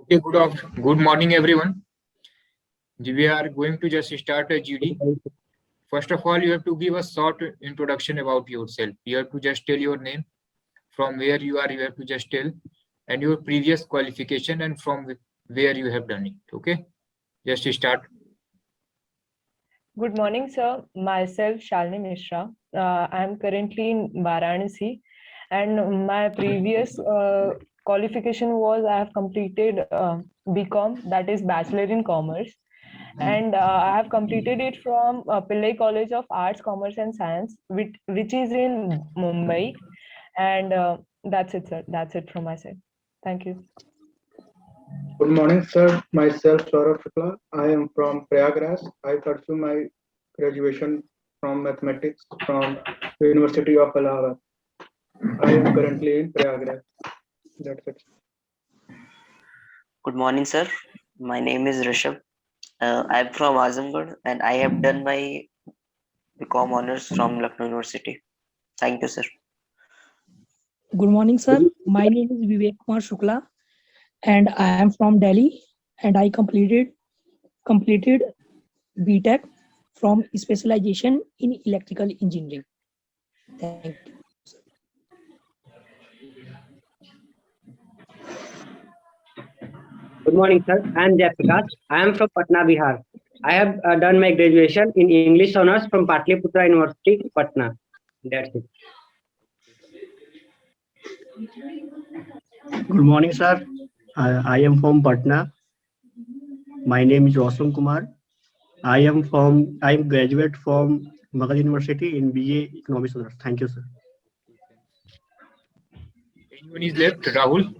Okay, good morning, everyone. We are going to just start a GD. First of all, you have to give a short introduction about yourself. You have to just tell your name, from where you are, you have to just tell, and your previous qualification and from where you have done it. Okay, just start. Good morning, sir. Myself, Shalini Mishra. I am currently in Varanasi, and my previous qualification was I have completed BCom, that is Bachelor in Commerce, and I have completed it from Pillai College of Arts, Commerce and Science, which is in Mumbai, and that's it, sir. That's it from my side. Thank you. Good morning, sir. Myself, Saurabh Shukla. I am from Prayagraj. I pursue my graduation from mathematics from University of Allahabad. I am currently in Prayagraj. That's it. Good morning, sir. My name is Rishabh. I'm from Azamgarh and I have done my BCom honors from Lucknow University. Thank you, sir. Good morning, sir. My name is Vivek Kumar Shukla, and I am from Delhi, and I completed BTech from specialization in electrical engineering. Thank you. Good morning, sir. I am Jayaprakash. I am from Patna, Bihar. I have done my graduation in English honors from Patliputra University, Patna. That's it. Good morning, sir. I am from Patna. My name is Roshan Kumar. I am graduate from Magad University in BA Economics Honors. Thank you, sir. Anyone is left? Rahul?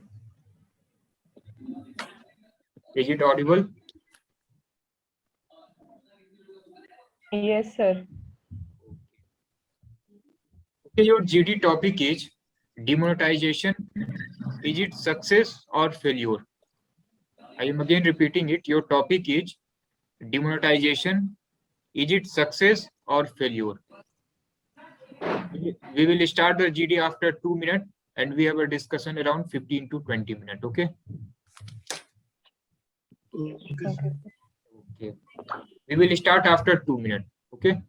Is it audible? Yes, sir. Okay, your GD topic is demonetization. Is it success or failure? I am again repeating it. Your topic is demonetization. Is it success or failure? We will start the GD after 2 minutes and we have a discussion around 15 to 20 minutes. Okay. Okay. We will start after 2 minutes. Okay.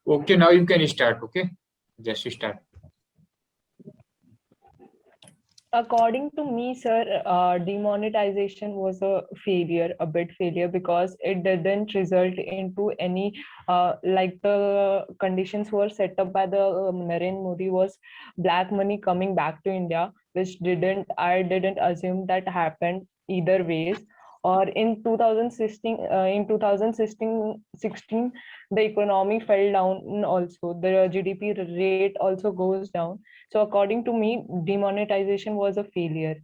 Okay, now you can start. Okay, just start. According to me, sir, demonetization was a failure, a bit failure, because it didn't result into any, like the conditions were set up by the Narendra Modi was black money coming back to India, which I didn't assume that happened either ways. Or in 2016, the economy fell down also. The GDP rate also goes down. So according to me, demonetization was a failure.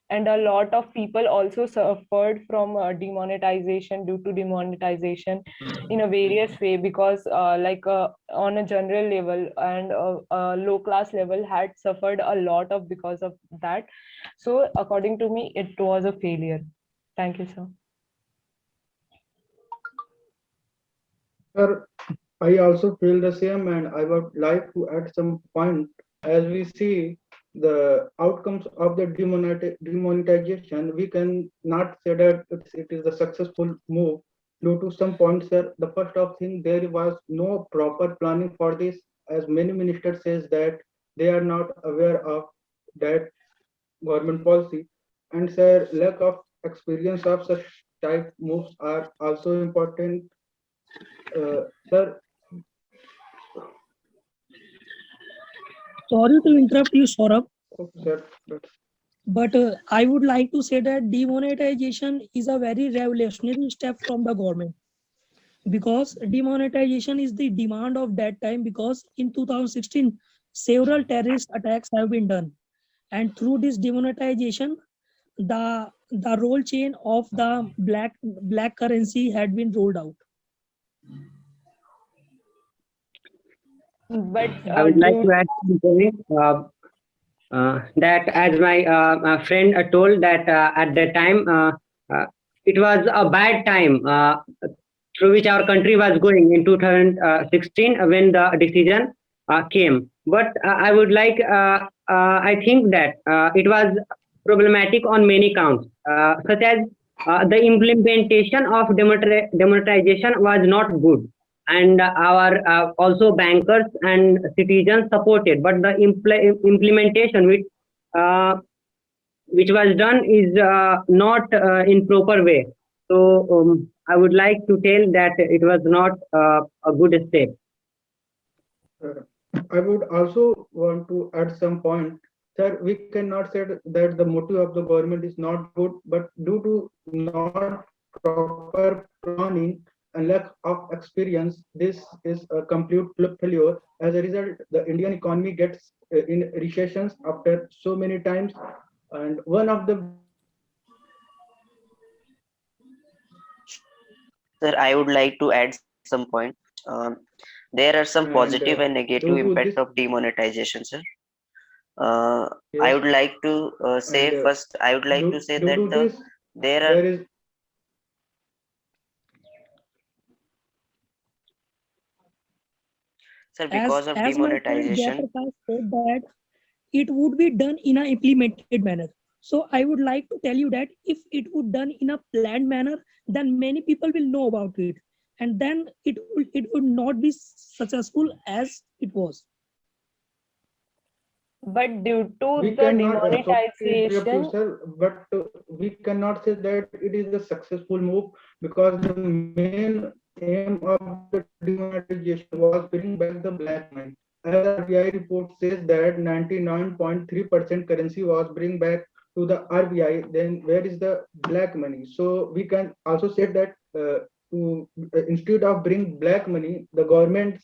And a lot of people also suffered from demonetization, due to demonetization in a various way, because on a general level and low class level had suffered a lot of because of that. So according to me, it was a failure. Thank you, sir. Sir, I also feel the same, and I would like to add some point. As we see the outcomes of the demonetization, we can not say that it is a successful move due to some points. Sir, the first of thing, there was no proper planning for this, as many ministers says that they are not aware of that government policy, and sir, lack of experience of such type moves are also important. Sir, Sorry to interrupt you, Saurabh, sir, but I would like to say that demonetization is a very revolutionary step from the government, because demonetization is the demand of that time, because in 2016 several terrorist attacks have been done, and through this demonetization the roll chain of the black currency had been rolled out. But I would like due to add something, that as my friend told that at the time it was a bad time through which our country was going in 2016 when the decision came. But I would like, I think that it was problematic on many counts, such as the implementation of demonetization was not good, and our also bankers and citizens supported, but the implementation which was done is not in proper way. So I would like to tell that it was not a good step. I would also want to add some point. Sir, we cannot say that the motive of the government is not good, but due to not proper planning and lack of experience, this is a complete failure. As a result, the Indian economy gets in recessions after so many times, and one of the Sir, I would like to add some point. There are some and positive and negative due to impact this, of demonetization, sir. I yes, would like to say and first, I would like to say due to that this, there there are, is sir, as because of as my friend demonetization, Jayaprakash said that it would be done in a implemented manner. So I would like to tell you that if it would done in a planned manner, then many people will know about it, and then it would not be successful as it was. but due to we the cannot sorry to interrupt you, demonetization, sir, but we cannot say that it is a successful move, because the main aim of the demonetization was bring back the black money. As RBI report says that 99.3% currency was bring back to the RBI, then where is the black money? So we can also say that instead of bring black money, the government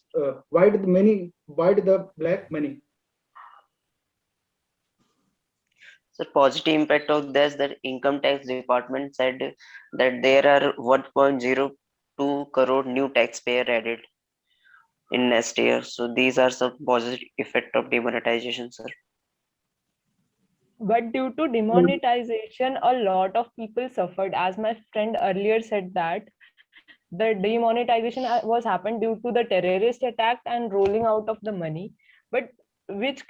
why the black money. the positive impact of this, that income tax department said that there are 1.02 crore new taxpayer added in next year. So these are some positive effect of demonetization, sir. but due to demonetization, a lot of people suffered. As my friend earlier said that the demonetization was happened due to the terrorist attack and rolling out of the money, but which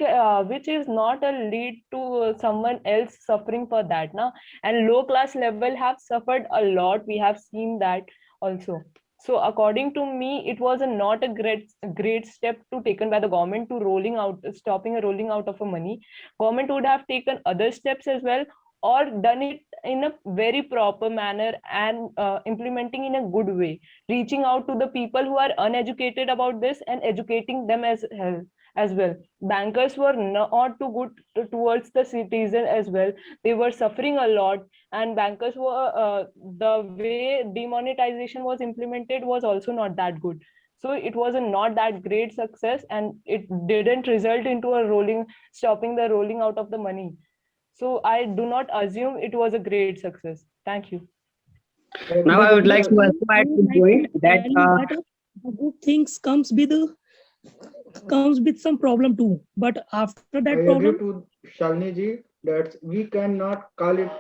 is not a lead to someone else suffering for that now, and low class level have suffered a lot. We have seen that also. So according to me, it was not a great step to taken by the government to rolling out, stopping a rolling out of a money. Government would have taken other steps as well, or done it in a very proper manner and implementing in a good way, reaching out to the people who are uneducated about this and educating them as well. Bankers were not too good towards the citizen as well. They were suffering a lot, and bankers were the way demonetization was implemented was also not that good. So it was a not that great success, and it didn't result into a stopping the rolling out of the money. So I do not assume it was a great success. Thank you. Now I would like to I also add would some like point to that tell you that the good things comes with some problem too. But after I that agree problem, to Shalini ji that we cannot call it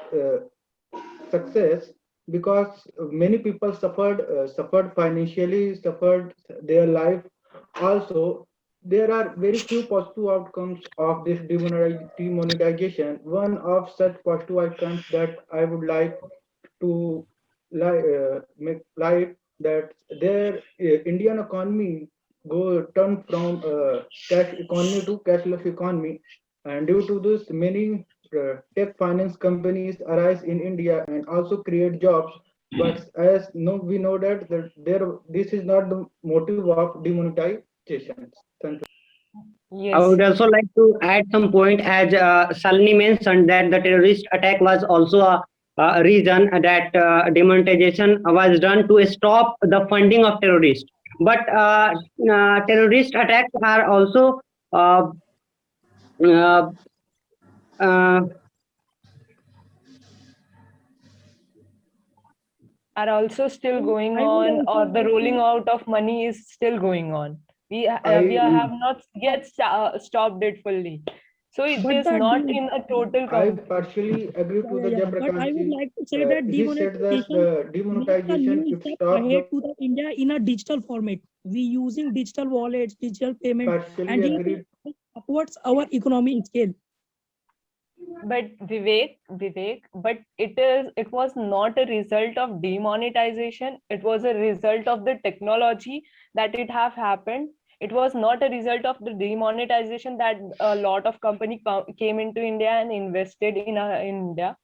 success, because many people suffered financially, suffered their life. Also, there are very few positive outcomes of this demonetization. One of such positive outcomes that I would like to make light, that their Indian economy go turn from cash economy to cashless economy, and due to this, many tech finance companies arise in India and also create jobs. But as we know that this is not the motive of demonetization. Thank you. I Yes. would also like to add some point, as Salini mentioned that the terrorist attack was also a reason that demonetization was done to stop the funding of terrorists. But terrorist attacks are also uh, uh, uh, Are also still going I would on, also or the like rolling to, out of money is still going on. We I have not yet stopped it fully. So it but is the not in a total I partially agree to the but I Jayaprakash would ji. like to say that He said that demonetization the makes a demonetization new it step stops ahead the to the India in a digital format. We using digital wallets, digital payment, partially and it agreed. supports our economy scale. But Vivek, but it was not a result of demonetization. It was a result of the technology that it have happened. It was not a result of the demonetization that a lot of company came into India and invested in India.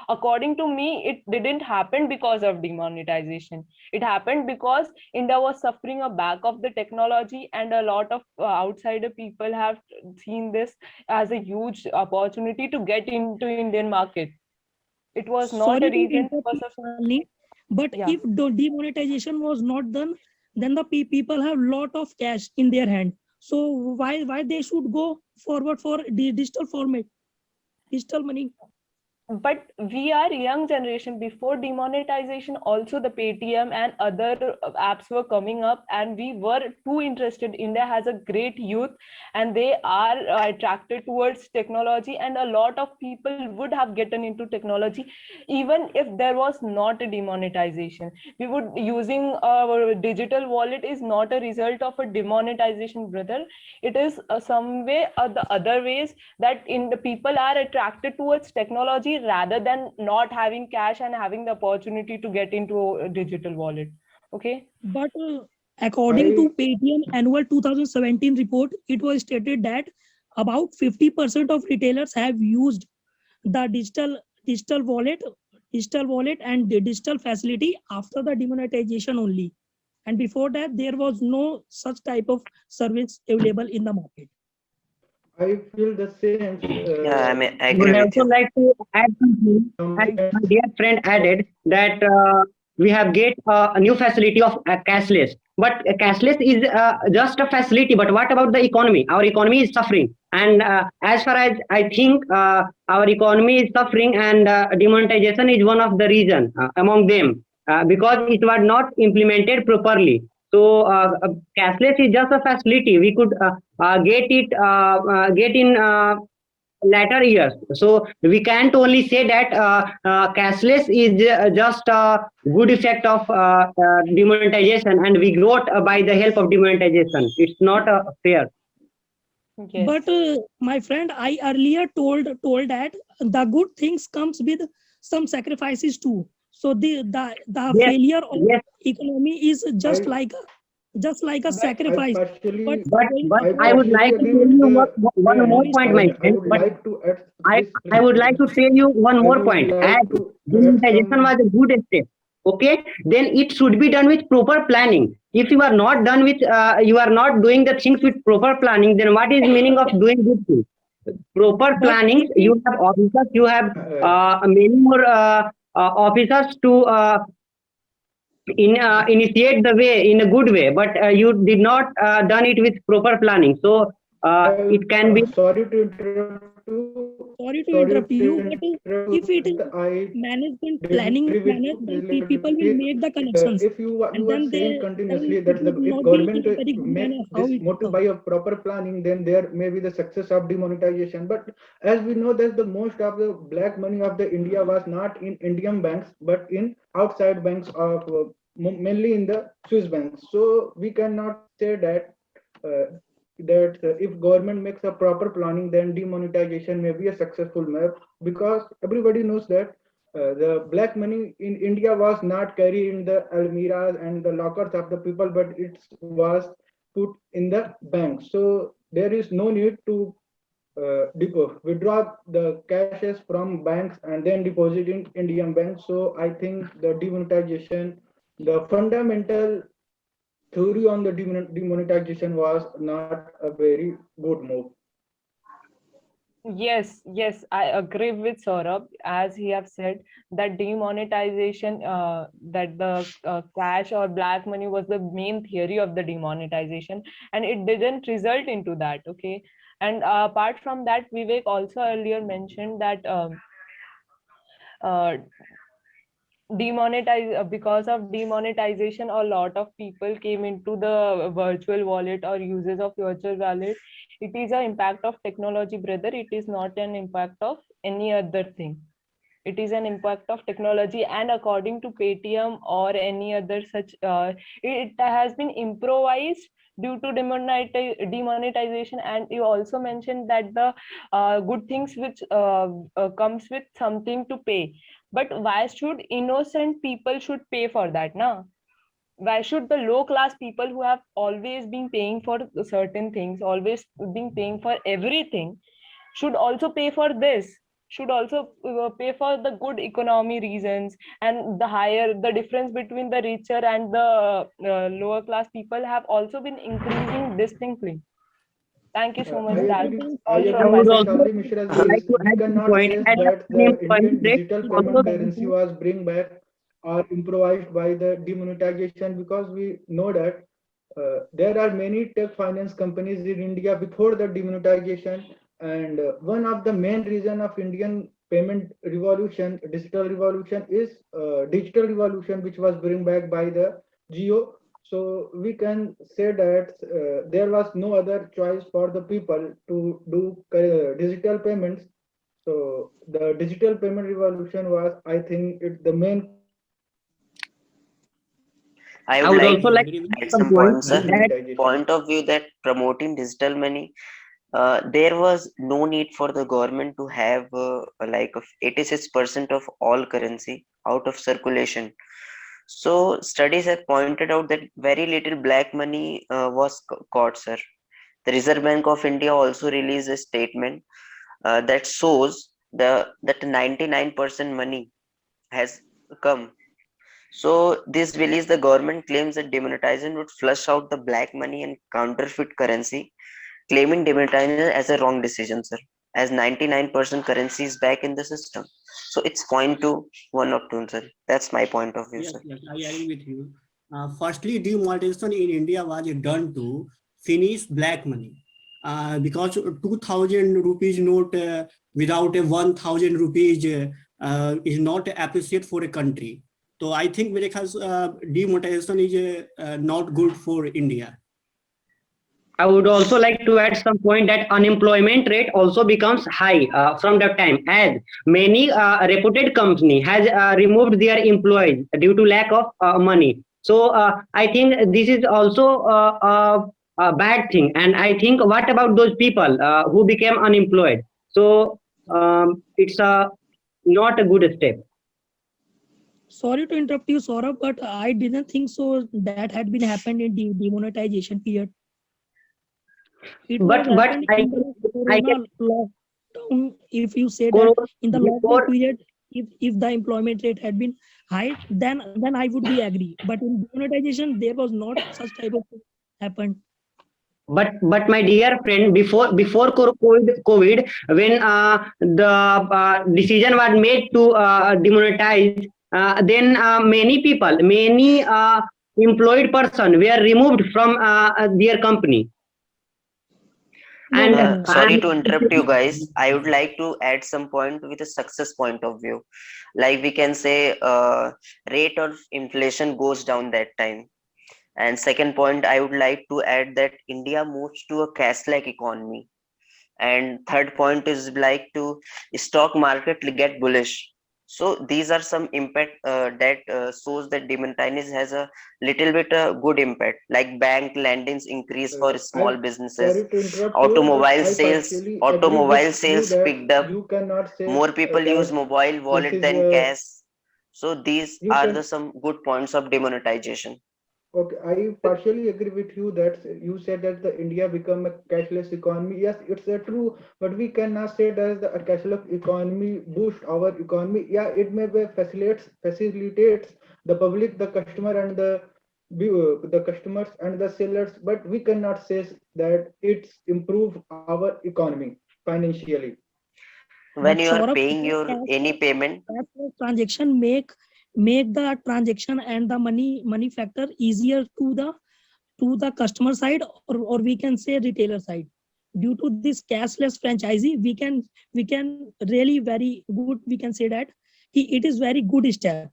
According to me, it didn't happen because of demonetization. It happened because India was suffering a back of the technology, and a lot of outsider people have seen this as a huge opportunity to get into Indian market. It was not a Sorry to reason interrupt because you, of, Shalini, but yeah. if the demonetization was not done, then the people have lot of cash in their hand. So why they should go forward for the digital format, digital money? But we are young generation. Before demonetization also, the Paytm and other apps were coming up, and we were too interested. India has a great youth, and they are attracted towards technology, and a lot of people would have gotten into technology even if there was not a demonetization. We would using our digital wallet is not a result of a demonetization, brother. It is some way or the other ways that in the people are attracted towards technology rather than not having cash and having the opportunity to get into a digital wallet. Okay. But according I to Paytm annual 2017 report, it was stated that about 50% of retailers have used the digital wallet, and the digital facility after the demonetization only. And before that, there was no such type of service available in the market. feel the same. Yeah, I mean, I I agree would with also you. like to add something. As my dear friend added that we have get a new facility of cashless. But cashless is just a facility. But what about the economy? Our economy is suffering. And as far as I think, our economy is suffering, and demonetization is one of the reason among them, because it was not implemented properly. So cashless is just a facility. We could get in later years. So we can't only say that cashless is just a good effect of demonetization, and we got by the help of demonetization. It's not fair. Yes. But my friend, I earlier told that the good things comes with some sacrifices too. So the Yes, failure of yes, economy is just I like a But I sacrifice. But partially going but I I forward, would partially like to agree tell with you the one more friend, point, my and I friend. would But like to add I, this. I would like to tell you one I more would point. As like to add demonetization some. was a good step, okay, then it should be done with proper planning. If you are not done with, you are not doing the things with proper planning, then what is meaning of doing good things? Proper but planning. if we You have officers. You have Uh, many more officers to initiate the way in a good way, but you did not done it with proper planning. So I it can be. sorry to interrupt Sorry to interrupt you, but if it is I management planning manner, then people will make the connections. if you And are then saying they continuously then that it would if not be government in a very good make manner how this it motive comes. by a proper planning, then there may be the success of demonetization. But as we know that the most of the black money of the India was not in Indian banks but in outside banks of mainly in the Swiss banks. So we cannot say that if government makes a proper planning, then demonetization may be a successful map, because everybody knows that the black money in India was not carried in the almiras and the lockers of the people, but it was put in the bank. So there is no need to withdraw the cashes from banks and then deposit in Indian banks. So I think the demonetization, the fundamental theory on the demonetization was not a very good move. Yes, yes, I agree with Saurabh, as he have said that demonetization, that the cash or black money was the main theory of the demonetization, and it didn't result into that. Okay, and apart from that, Vivek also earlier mentioned that uh, because of demonetization, a lot of people came into the virtual wallet or uses of virtual wallet. It is an impact of technology, brother. It is not an impact of any other thing. It is an impact of technology, and according to Paytm or any other such, it has been improvised due to demonetization. And you also mentioned that the good things which comes with something to pay, but why should innocent people should pay for that now? Why should the low class people who have always been paying for certain things, always been paying for everything, should also pay for this, should also pay for the good economy reasons, and the higher the difference between the richer and the lower class people have also been increasing distinctly. Thank you so much. That's all I from my would side. also Totally, Mr. like Aziz. to We add one cannot point. say As that the the unemployment Indian rate digital is payment also currency was bring back or improvised by the demonetization, because we know that there are many tech finance companies in India before the demonetization, and one of the main reason of Indian payment revolution, digital revolution, is digital revolution, which was bring back by the Geo. So we can say that there was no other choice for the people to do digital payments. So the digital payment revolution was, I think, it's the main I I would would like also to like Agree to with add add some some points points, sir. that demonetization. Point of view that promoting digital money, there was no need for the government to have like 86% of all currency out of circulation. So studies have pointed out that very little black money was caught, sir. The Reserve Bank of India also released a statement that shows that 99% money has come. So this release, the government claims that demonetization would flush out the black money and counterfeit currency, claiming demonetization as a wrong decision, sir, as 99% currency is back in the system. So it's point to one of two, sir. That's my point of view, Yes, sir. yes, I agree with you. Firstly, demonetization in India was done to finish black money. Because 2000 rupees note without a 1000 rupees is not appreciated for a country. So I think because demonetization is not good for India. I would also like to add some point that unemployment rate also becomes high from that time, as many reputed company has removed their employees due to lack of money. So I think this is also a bad thing. And I think, what about those people who became unemployed? So it's not a good step. Sorry to interrupt you, Saurabh, but I didn't think so that had been happened in the demonetization period. It was But happened in the I can corona lockdown. If you say that correlate in the lockdown before. period, if the employment rate had been high, then I would be agree. But in demonetization, there was not such type of thing happened. But my dear friend, before COVID, when the decision was made to demonetize, then many employed person were removed from their company. No, And no, Uh, no. sorry to interrupt you guys. I would like to add some point with a success point of view. Like we can say, rate of inflation goes down that time. And second point, I would like to add that India moves to a cash-like economy. And third point is like to stock market get bullish. So these are some impact that shows that demonetization has a little bit good impact, like bank lendings increase for small I businesses, sorry to interrupt you, but I partially agree with automobile you sales that picked up, you cannot say more people use that mobile this wallet is than a cash. So these you are can the some good points of demonetization. okay. I partially agree with you that you said that the India become a cashless economy. Yes, it's true, but we cannot say that the cashless economy boost our economy. Yeah, it may be facilitates the public, the customer, and the customers and the sellers, but we cannot say that it's improve our economy financially. When But you are Saurabh, paying your any payment, cashless transaction make the transaction and the money factor easier to the customer side, or we can say retailer side. Due to this cashless franchisee, we can really very good, we can say that it is very good step.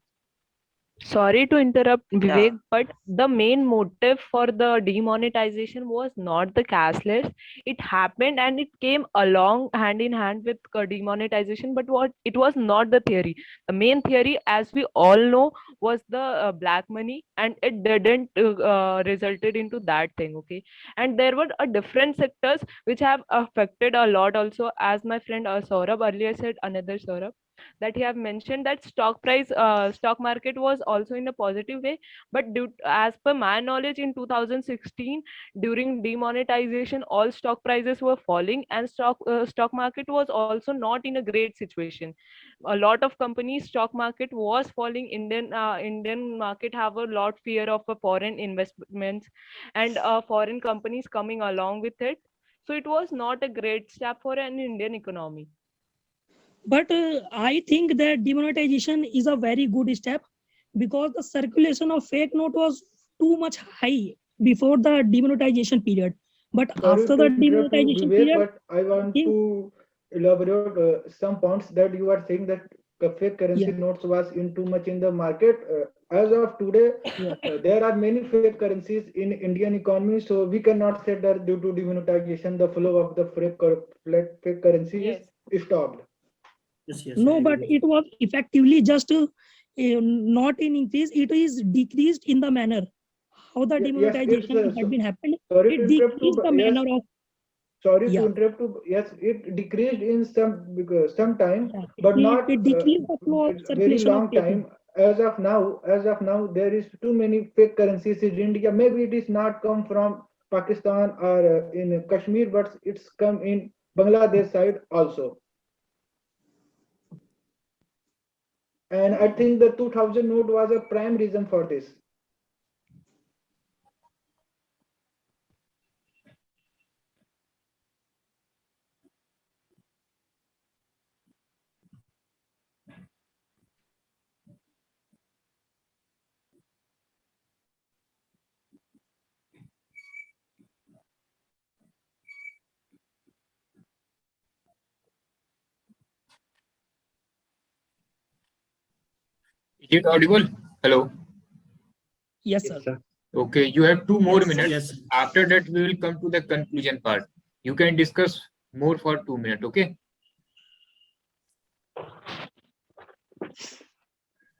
Sorry to interrupt, yeah, Vivek, but the main motive for the demonetization was not the cashless. It happened and it came along hand in hand with demonetization, but what it was not the theory. The main theory, as we all know, was the black money, and it didn't resulted into that thing. Okay, and there were different sectors which have affected a lot also, as my friend Saurabh earlier said, another Saurabh, that he have mentioned that stock market was also in a positive way, but as per my knowledge, in 2016 during demonetization all stock prices were falling, and stock market was also not in a great situation. A lot of companies stock market was falling. Indian market have a lot fear of a foreign investments and foreign companies coming along with it. So it was not a great step for an Indian economy. But I think that demonetization is a very good step, because the circulation of fake note was too much high before the demonetization period. But Sorry after to the interrupt you, demonetization Vivek, period, but I I want think, to elaborate some points that you are saying that the fake currency yeah, notes was in too much in the market. As of today, yeah. there are many fake currencies in Indian economy, so we cannot say that due to demonetization, the flow of the fake currency Yes. is stopped. Yes, yes, I No, but agree. it was effectively just not in increase, it is decreased in the manner how the Yes, it's demonetization had been happened. sorry to It interrupt you, decreased but the yes, manner of, sorry to yeah, interrupt you. Yes, it decreased in some time, yeah. but not It decreased the flow of very circulation of long fake note. time. As of now, there is too many fake currencies in India. Maybe it is not come from Pakistan or in Kashmir, but it's come in Bangladesh side also. And I think the 2000 note was a prime reason for this. Is it audible? Hello. Yes, yes, sir. sir. Okay, you have 2 more minutes. Yes. After that, we will come to the conclusion part. You can discuss more for 2 minutes. Okay.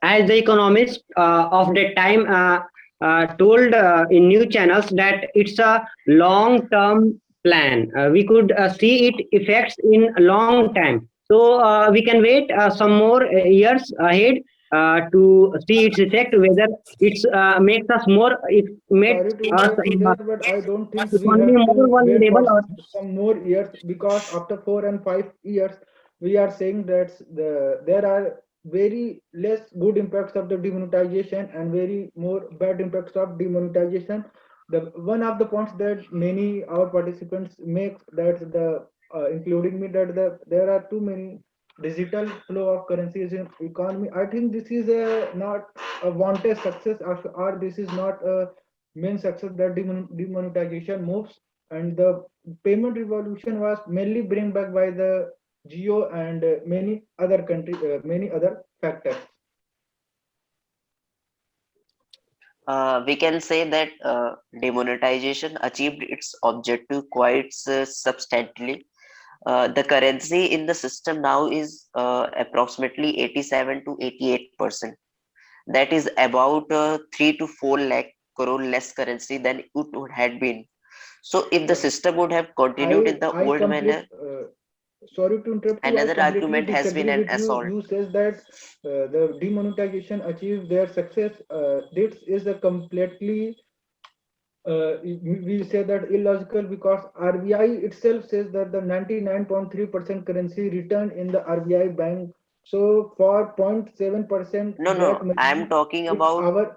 As the economist of that time told in new channels that it's a long term plan. We could see it effects in a long time. So we can wait some more years ahead to see its effect, whether it's makes us more, it makes Sorry to us interrupt you there, but I don't think we economy have more to wait for vulnerable, or some more years, because after 4 and 5 years, we are saying that there are very less good impacts of the demonetization and very more bad impacts of demonetization. The one of the points that many our participants make, that including me, that there are too many digital flow of currencies in economy. I think this is a not a wanted success, or this is not a main success that demonetization moves. and the payment revolution was mainly bring back by the Geo and many other many other factors. We can say that demonetization achieved its objective quite substantially. The currency in the system now is approximately 87 to 88%. That is about 3 to 4 lakh crore less currency than it would had been. So if the system would have continued in the I old manner, sorry to interrupt you. I another completely argument has been disagree an with you. assault. You says that the demonetization achieved their success. This is a completely we say that illogical because RBI itself says that the 99.3% currency returned in the RBI bank. So for 0.7% No, black no, money, it's our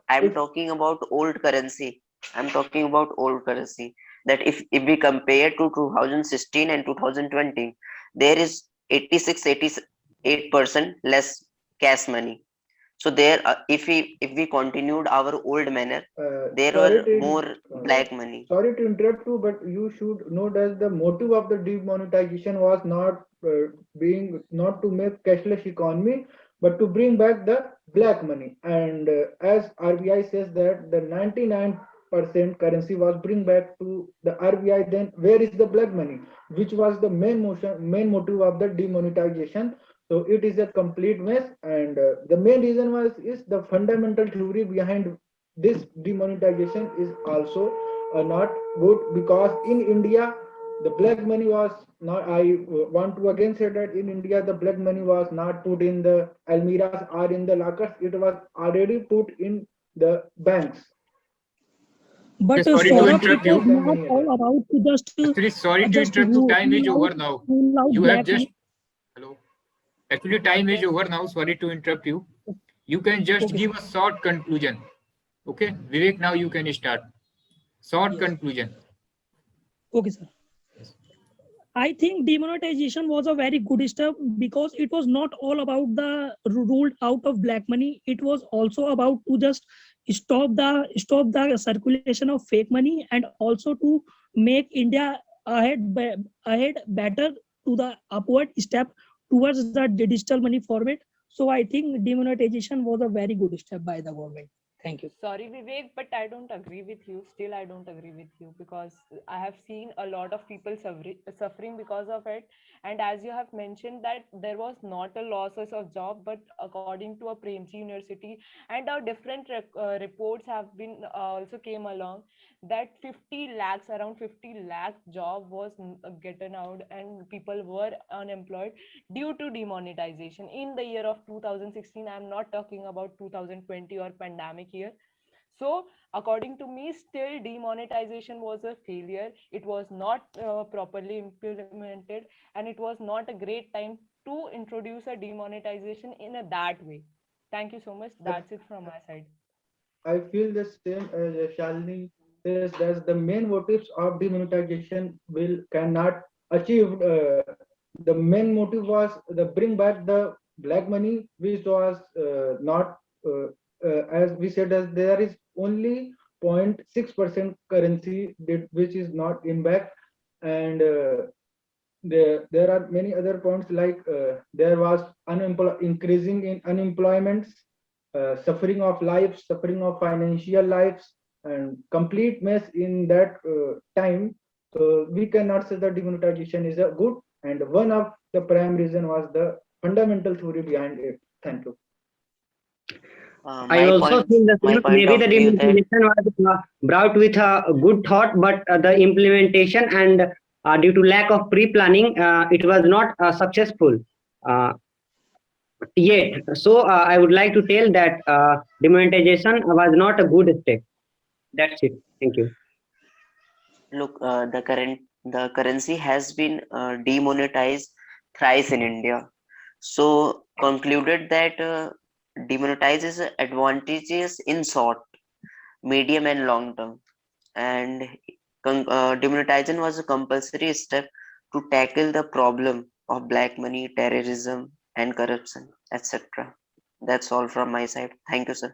I'm it's talking about old currency. I'm talking about old currency. That if we compare to 2016 and 2020, there is 86, 88% less cash money. So there, if we continued our old manner, there sorry were to more black money. sorry to interrupt you, but you should know that the motive of the demonetization was not being not to make cashless economy, but to bring back the black money. And as RBI says that the 99% currency was bring back to the RBI, then where is the black money, which was the main motive of the demonetization. So it is a complete mess, and the main reason was is the fundamental theory behind this demonetization is also not good because in India the black money was not. I want to again say that in India the black money was not put in the almiras or in the lockers. It was already put in the banks. But Sorry to Saurabh, it interrupt was you. not all about to Actually, sorry to just interrupt you. Time is rule over out now. rule out You have black just money. hello. Actually, time is over now. Sorry to interrupt you. You can just Okay, give a short conclusion. Okay, Vivek, now you can start. Short yes. conclusion. Okay, sir. I think demonetization was a very good step because it was not all about the ruled out of black money. It was also about to just stop the circulation of fake money and also to make India ahead better to the upward step towards the digital money format. So I think demonetization was a very good step by the government. Thank you. Sorry, Vivek, but I don't agree with you. Still, I don't agree with you because I have seen a lot of people suffering because of it. And as you have mentioned that there was not a losses of job, but according to a Premji University and different reports have been also came along that 50 lakhs, around 50 lakh job was gotten out and people were unemployed due to demonetization in the year of 2016. I'm not talking about 2020 or pandemic year. So according to me, still demonetization was a failure. It was not properly implemented, and it was not a great time to introduce a demonetization in that way. Thank you so much. That's it from my side. I feel the same as Shalini says that the main motives of demonetization will cannot achieve. The main motive was the bring back the black money, which was not as we said as there is only 0.6% currency which is not in back, and there are many other points like there was increasing in unemployment, suffering of lives, suffering of financial lives, and complete mess in that time. So we cannot say that demonetization is a good, and one of the prime reason was the fundamental theory behind it. Thank you. I also feel the My same. point Maybe of the view that demonetization was brought with a good thought, but the implementation and due to lack of pre-planning, it was not successful yet. So I would like to tell that demonetization was not a good step. That's it. Thank you. look, the currency has been demonetized thrice in India. So concluded that demonetizes advantages in short, medium, and long term, and demonetization was a compulsory step to tackle the problem of black money, terrorism, and corruption, etc. That's all from my side. Thank you, sir.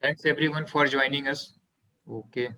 Thanks everyone for joining us. Okay.